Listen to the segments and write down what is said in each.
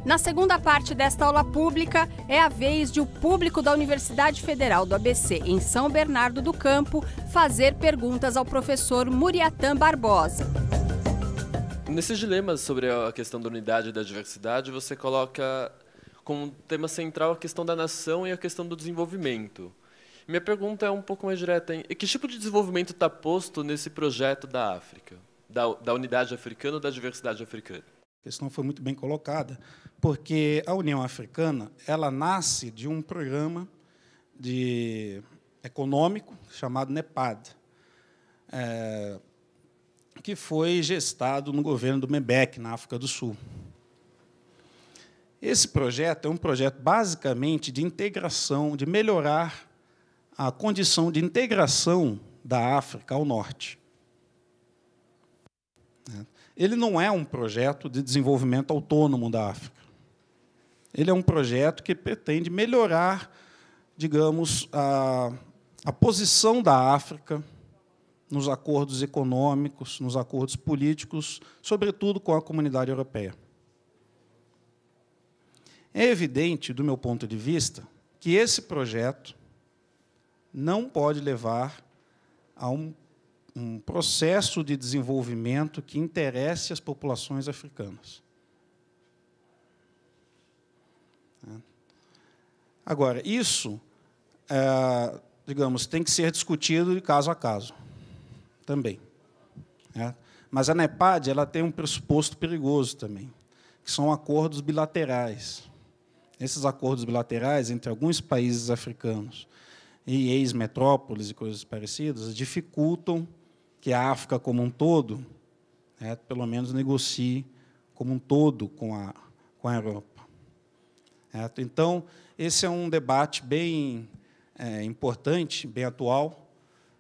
Na segunda parte desta aula pública, é a vez de o público da Universidade Federal do ABC, em São Bernardo do Campo, fazer perguntas ao professor Muriatã Barbosa. Nesses dilemas sobre a questão da unidade e da diversidade, você coloca como tema central a questão da nação e a questão do desenvolvimento. Minha pergunta é um pouco mais direta. Que tipo de desenvolvimento está posto nesse projeto da África, da unidade africana ou da diversidade africana? A questão foi muito bem colocada, porque a União Africana ela nasce de um programa econômico chamado NEPAD, que foi gestado no governo do Mebek, na África do Sul. Esse projeto é um projeto basicamente de integração, de melhorar a condição de integração da África ao norte. Ele não é um projeto de desenvolvimento autônomo da África. Ele é um projeto que pretende melhorar, digamos, a posição da África nos acordos econômicos, nos acordos políticos, sobretudo com a comunidade europeia. É evidente, do meu ponto de vista, que esse projeto não pode levar a um processo de desenvolvimento que interesse as populações africanas. Agora, isso, digamos, tem que ser discutido de caso a caso, também. Mas a NEPAD ela tem um pressuposto perigoso também, que são acordos bilaterais. Esses acordos bilaterais entre alguns países africanos e ex-metrópoles e coisas parecidas dificultam que a África como um todo, pelo menos, negocie como um todo com a Europa. Então, esse é um debate bem importante, bem atual,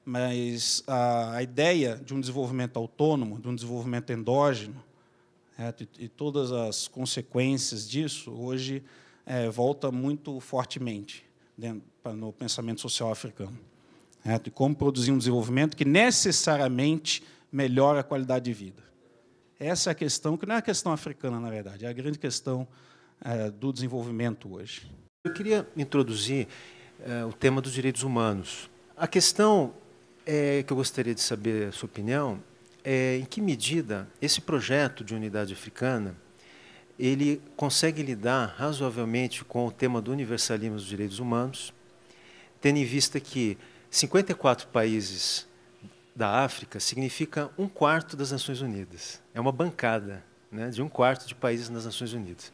mas a ideia de um desenvolvimento autônomo, de um desenvolvimento endógeno, e todas as consequências disso, hoje, volta muito fortemente no pensamento social africano. De como produzir um desenvolvimento que necessariamente melhora a qualidade de vida. Essa é a questão, que não é a questão africana, na verdade, é a grande questão do desenvolvimento hoje. Eu queria introduzir o tema dos direitos humanos. A questão que eu gostaria de saber a sua opinião é em que medida esse projeto de unidade africana ele consegue lidar razoavelmente com o tema do universalismo dos direitos humanos, tendo em vista que 54 países da África significa 1/4 das Nações Unidas. É uma bancada, né, de 1/4 de países nas Nações Unidas.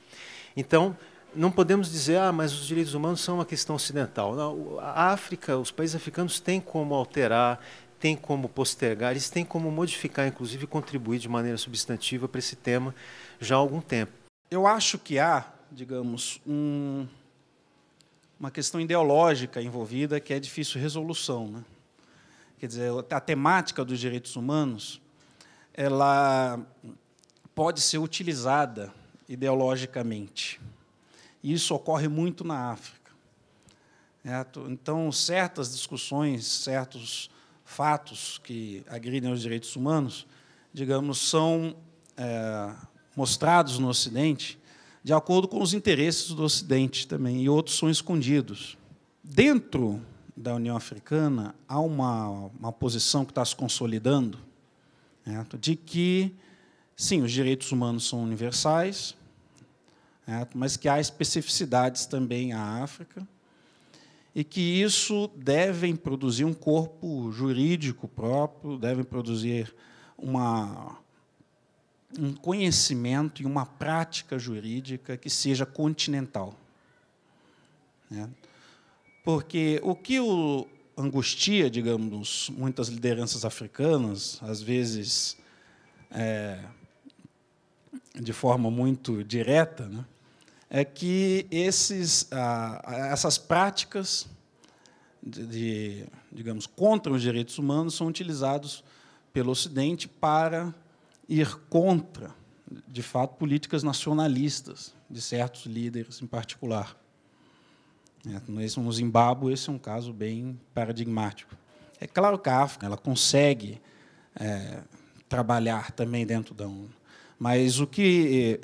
Então, não podemos dizer, mas os direitos humanos são uma questão ocidental. Não, a África, os países africanos têm como alterar, têm como postergar, eles têm como modificar, inclusive, e contribuir de maneira substantiva para esse tema já há algum tempo. Eu acho que há, digamos, uma questão ideológica envolvida que é difícil resolução, né? Quer dizer, a temática dos direitos humanos ela pode ser utilizada ideologicamente. E isso ocorre muito na África. Então, certas discussões, certos fatos que agridem os direitos humanos, digamos, são mostrados no Ocidente de acordo com os interesses do Ocidente também, e outros são escondidos. Dentro da União Africana, há uma posição que está se consolidando, de que, sim, os direitos humanos são universais, mas que há especificidades também à África, e que isso devem produzir um corpo jurídico próprio, devem produzir um conhecimento e uma prática jurídica que seja continental. Porque o que angustia, digamos, muitas lideranças africanas, às vezes de forma muito direta, né, é que essas práticas digamos, contra os direitos humanos são utilizados pelo Ocidente para ir contra, de fato, políticas nacionalistas de certos líderes em particular. No Zimbábue, esse é um caso bem paradigmático. É claro que a África ela consegue trabalhar também dentro da ONU, Mas o que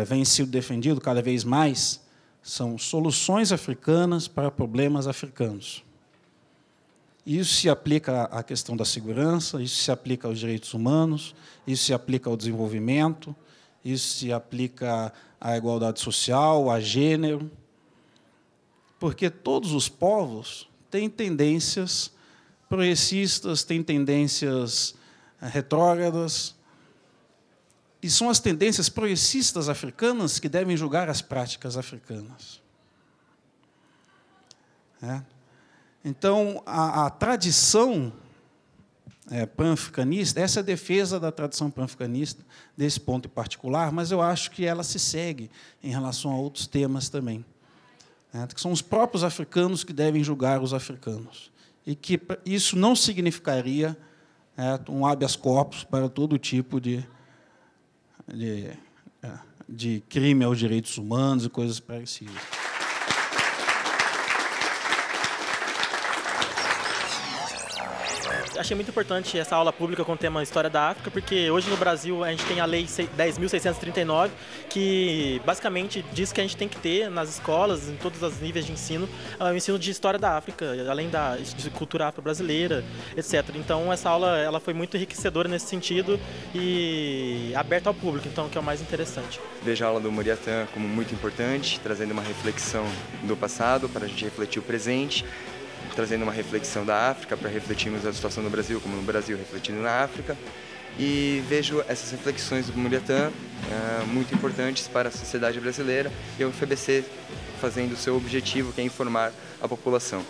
vem sendo defendido cada vez mais são soluções africanas para problemas africanos. Isso se aplica à questão da segurança, isso se aplica aos direitos humanos, isso se aplica ao desenvolvimento, isso se aplica à igualdade social, a gênero, porque todos os povos têm tendências progressistas, têm tendências retrógradas, e são as tendências progressistas africanas que devem julgar as práticas africanas. Então, a tradição pan-africanista, essa é a defesa da tradição pan-africanista, desse ponto em particular, mas eu acho que ela se segue em relação a outros temas também. Que são os próprios africanos que devem julgar os africanos. E que isso não significaria um habeas corpus para todo tipo de crime aos direitos humanos e coisas parecidas. Achei muito importante essa aula pública com o tema História da África, porque hoje no Brasil a gente tem a Lei 10.639, que basicamente diz que a gente tem que ter nas escolas, em todos os níveis de ensino, o ensino de História da África, além de cultura afro-brasileira, etc. Então essa aula ela foi muito enriquecedora nesse sentido e aberta ao público, então que é o mais interessante. Vejo a aula do Muriatã como muito importante, trazendo uma reflexão do passado para a gente refletir o presente, trazendo uma reflexão da África para refletirmos a situação no Brasil, como no Brasil refletindo na África. E vejo essas reflexões do Muriatã muito importantes para a sociedade brasileira e o UFABC fazendo o seu objetivo, que é informar a população.